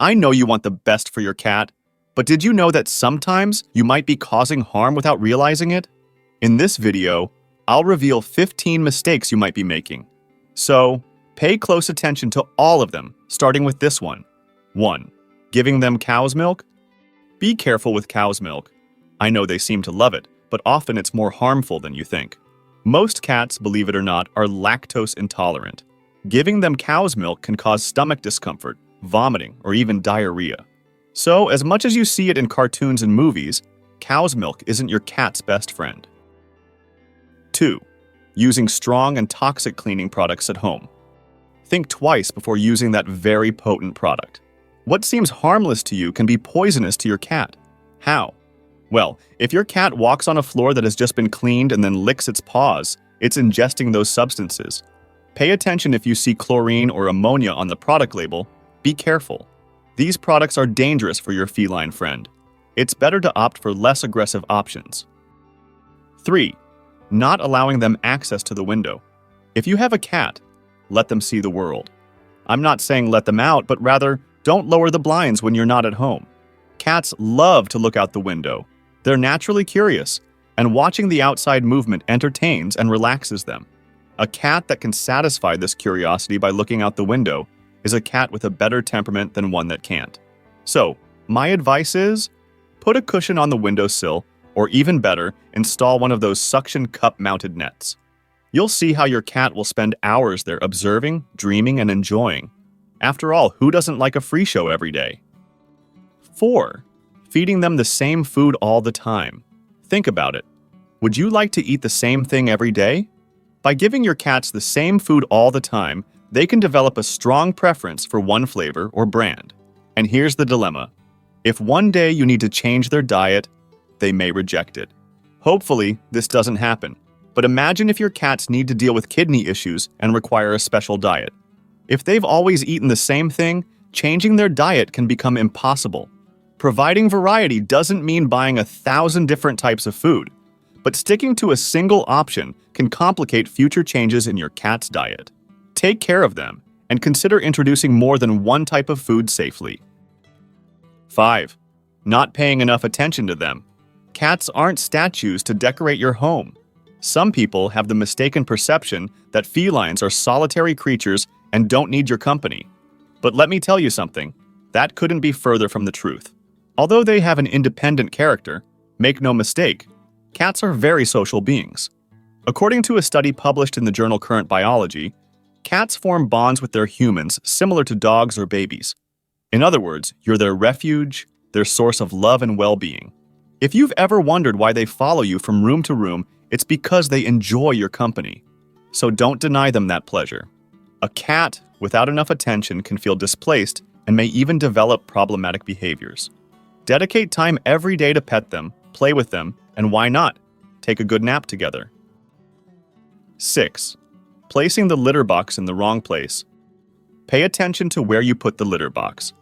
I know you want the best for your cat, but did you know that sometimes you might be causing harm without realizing it? In this video, I'll reveal 15 mistakes you might be making. So, pay close attention to all of them, starting with this one. 1. Giving them cow's milk? Be careful with cow's milk. I know they seem to love it, but often it's more harmful than you think. Most cats, believe it or not, are lactose intolerant. Giving them cow's milk can cause stomach discomfort, vomiting, or even diarrhea. So, as much as you see it in cartoons and movies, cow's milk isn't your cat's best friend. 2. Using strong and toxic cleaning products at home. Think twice before using that very potent product. What seems harmless to you can be poisonous to your cat. How? Well, if your cat walks on a floor that has just been cleaned and then licks its paws, it's ingesting those substances. Pay attention if you see chlorine or ammonia on the product label. Be careful. These products are dangerous for your feline friend. It's better to opt for less aggressive options. 3. Not allowing them access to the window. If you have a cat, let them see the world. I'm not saying let them out, but rather don't lower the blinds when you're not at home. Cats love to look out the window. They're naturally curious, and watching the outside movement entertains and relaxes them. A cat that can satisfy this curiosity by looking out the window is a cat with a better temperament than one that can't. So, my advice is, put a cushion on the windowsill, or even better, install one of those suction cup-mounted nets. You'll see how your cat will spend hours there observing, dreaming, and enjoying. After all, who doesn't like a free show every day? 4. Feeding them the same food all the time. Think about it. Would you like to eat the same thing every day? By giving your cats the same food all the time, they can develop a strong preference for one flavor or brand. And here's the dilemma. If one day you need to change their diet, they may reject it. Hopefully, this doesn't happen. But imagine if your cats need to deal with kidney issues and require a special diet. If they've always eaten the same thing, changing their diet can become impossible. Providing variety doesn't mean buying 1,000 different types of food, but sticking to a single option can complicate future changes in your cat's diet. Take care of them and consider introducing more than one type of food safely. 5. Not paying enough attention to them. Cats aren't statues to decorate your home. Some people have the mistaken perception that felines are solitary creatures and don't need your company. But let me tell you something, that couldn't be further from the truth. Although they have an independent character, make no mistake, cats are very social beings. According to a study published in the journal Current Biology, cats form bonds with their humans similar to dogs or babies. In other words, you're their refuge, their source of love and well-being. If you've ever wondered why they follow you from room to room, it's because they enjoy your company. So don't deny them that pleasure. A cat without enough attention can feel displaced and may even develop problematic behaviors. Dedicate time every day to pet them, play with them, and why not? Take a good nap together. 6. Placing the litter box in the wrong place. Pay attention to where you put the litter box.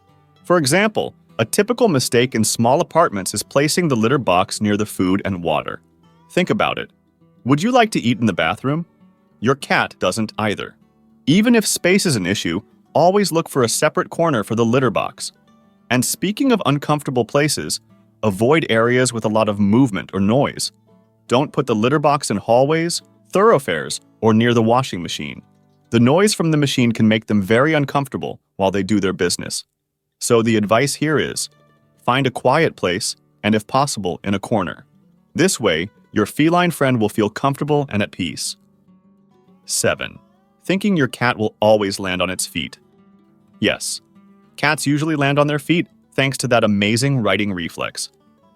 For example, a typical mistake in small apartments is placing the litter box near the food and water. Think about it. Would you like to eat in the bathroom? Your cat doesn't either. Even if space is an issue, always look for a separate corner for the litter box. And speaking of uncomfortable places, avoid areas with a lot of movement or noise. Don't put the litter box in hallways, thoroughfares, or near the washing machine. The noise from the machine can make them very uncomfortable while they do their business. So the advice here is, find a quiet place, and if possible, in a corner. This way, your feline friend will feel comfortable and at peace. 7. Thinking your cat will always land on its feet. Yes, cats usually land on their feet thanks to that amazing righting reflex.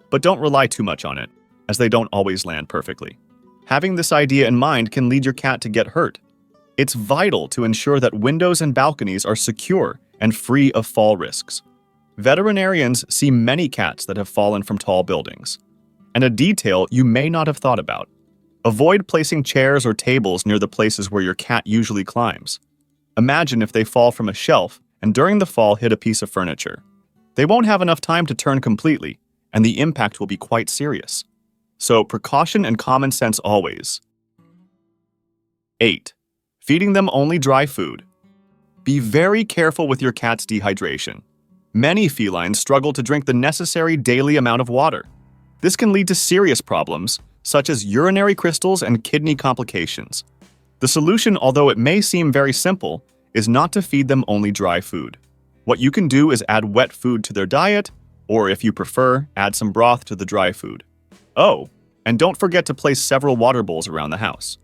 But don't rely too much on it, as they don't always land perfectly. Having this idea in mind can lead your cat to get hurt. It's vital to ensure that windows and balconies are secure and free of fall risks. Veterinarians see many cats that have fallen from tall buildings. And a detail you may not have thought about. Avoid placing chairs or tables near the places where your cat usually climbs. Imagine if they fall from a shelf and during the fall hit a piece of furniture. They won't have enough time to turn completely, and the impact will be quite serious. So precaution and common sense always. 8. Feeding them only dry food. Be very careful with your cat's dehydration. Many felines struggle to drink the necessary daily amount of water. This can lead to serious problems, such as urinary crystals and kidney complications. The solution, although it may seem very simple, is not to feed them only dry food. What you can do is add wet food to their diet, or if you prefer, add some broth to the dry food. Oh, and don't forget to place several water bowls around the house.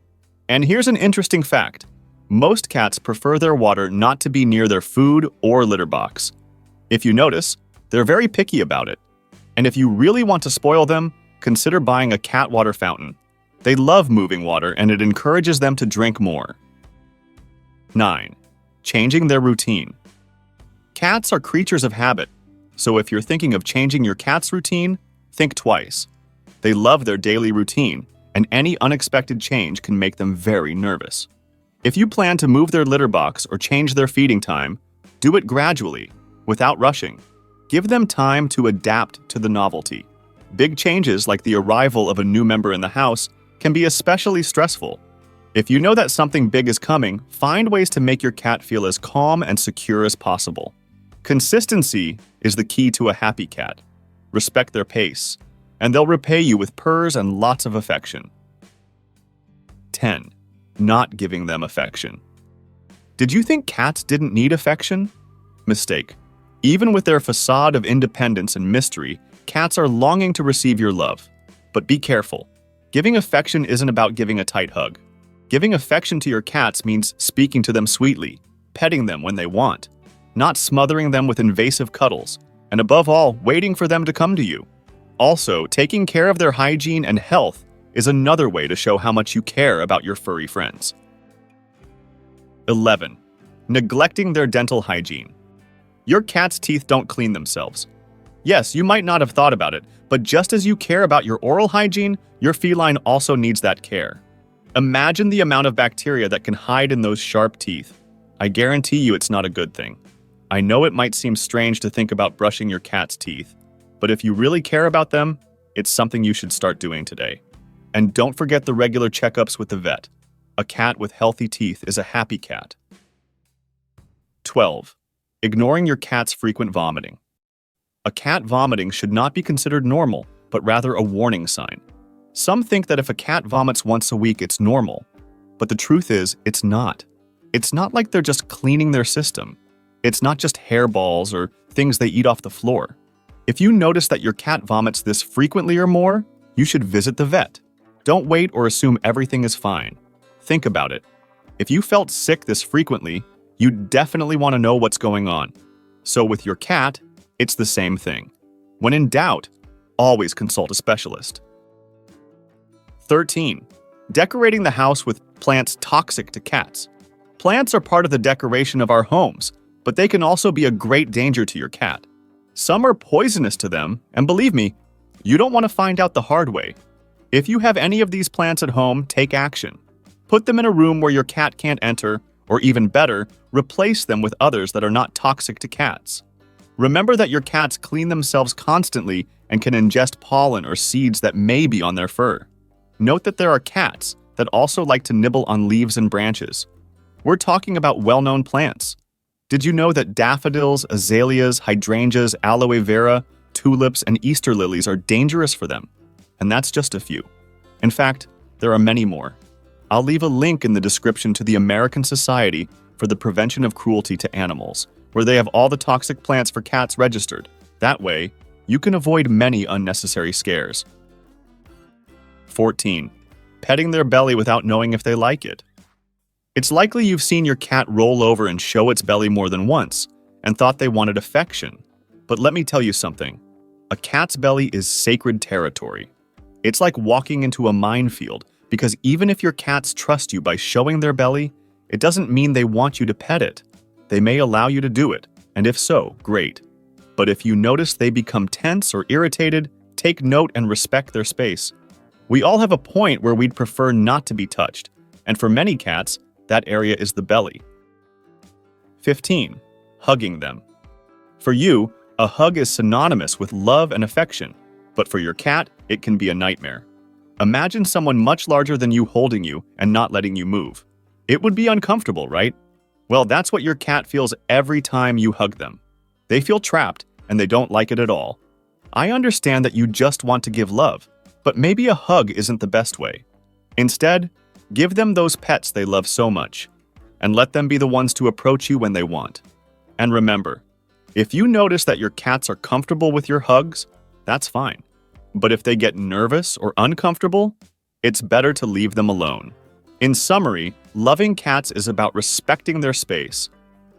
And here's an interesting fact. Most cats prefer their water not to be near their food or litter box. If you notice, they're very picky about it. And if you really want to spoil them, consider buying a cat water fountain. They love moving water and it encourages them to drink more. 9. Changing their routine. Cats are creatures of habit, so if you're thinking of changing your cat's routine, think twice. They love their daily routine, and any unexpected change can make them very nervous. If you plan to move their litter box or change their feeding time, do it gradually, without rushing. Give them time to adapt to the novelty. Big changes like the arrival of a new member in the house can be especially stressful. If you know that something big is coming, find ways to make your cat feel as calm and secure as possible. Consistency is the key to a happy cat. Respect their pace, and they'll repay you with purrs and lots of affection. 10. Not giving them affection. Did you think cats didn't need affection? Mistake. Even with their facade of independence and mystery, cats are longing to receive your love. But be careful. Giving affection isn't about giving a tight hug. Giving affection to your cats means speaking to them sweetly, petting them when they want, not smothering them with invasive cuddles, and above all, waiting for them to come to you. Also, taking care of their hygiene and health is another way to show how much you care about your furry friends. 11. Neglecting their dental hygiene. Your cat's teeth don't clean themselves. Yes, you might not have thought about it, but just as you care about your oral hygiene, your feline also needs that care. Imagine the amount of bacteria that can hide in those sharp teeth. I guarantee you it's not a good thing. I know it might seem strange to think about brushing your cat's teeth, but if you really care about them, it's something you should start doing today. And don't forget the regular checkups with the vet. A cat with healthy teeth is a happy cat. 12. Ignoring your cat's frequent vomiting. A cat vomiting should not be considered normal, but rather a warning sign. Some think that if a cat vomits once a week, it's normal. But the truth is, it's not. It's not like they're just cleaning their system. It's not just hairballs or things they eat off the floor. If you notice that your cat vomits this frequently or more, you should visit the vet. Don't wait or assume everything is fine. Think about it. If you felt sick this frequently, you definitely want to know what's going on. So with your cat, it's the same thing. When in doubt, always consult a specialist. 13. Decorating the house with plants toxic to cats. Plants are part of the decoration of our homes, but they can also be a great danger to your cat. Some are poisonous to them, and believe me, you don't want to find out the hard way. If you have any of these plants at home, take action. Put them in a room where your cat can't enter, or even better, replace them with others that are not toxic to cats. Remember that your cats clean themselves constantly and can ingest pollen or seeds that may be on their fur. Note that there are cats that also like to nibble on leaves and branches. We're talking about well-known plants. Did you know that daffodils, azaleas, hydrangeas, aloe vera, tulips, and Easter lilies are dangerous for them? And that's just a few. In fact, there are many more. I'll leave a link in the description to the American Society for the Prevention of Cruelty to Animals, where they have all the toxic plants for cats registered. That way, you can avoid many unnecessary scares. 14. Petting their belly without knowing if they like it. It's likely you've seen your cat roll over and show its belly more than once and thought they wanted affection. But let me tell you something. A cat's belly is sacred territory. It's like walking into a minefield, because even if your cats trust you by showing their belly, it doesn't mean they want you to pet it. They may allow you to do it, and if so, great. But if you notice they become tense or irritated, take note and respect their space. We all have a point where we'd prefer not to be touched, and for many cats, that area is the belly. 15. Hugging them. For you, a hug is synonymous with love and affection, but for your cat, it can be a nightmare. Imagine someone much larger than you holding you and not letting you move. It would be uncomfortable, right? Well, that's what your cat feels every time you hug them. They feel trapped and they don't like it at all. I understand that you just want to give love, but maybe a hug isn't the best way. Instead, give them those pets they love so much, and let them be the ones to approach you when they want. And remember, if you notice that your cats are comfortable with your hugs, that's fine. But if they get nervous or uncomfortable, it's better to leave them alone. In summary, loving cats is about respecting their space,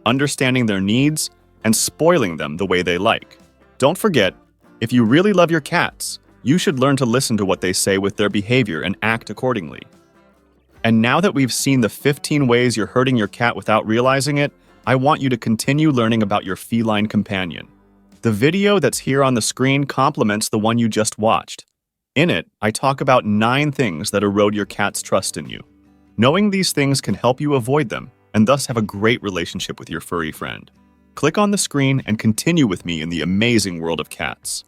understanding their needs, and spoiling them the way they like. Don't forget, if you really love your cats, you should learn to listen to what they say with their behavior and act accordingly. And now that we've seen the 15 ways you're hurting your cat without realizing it, I want you to continue learning about your feline companion. The video that's here on the screen complements the one you just watched. In it, I talk about 9 things that erode your cat's trust in you. Knowing these things can help you avoid them, and thus have a great relationship with your furry friend. Click on the screen and continue with me in the amazing world of cats.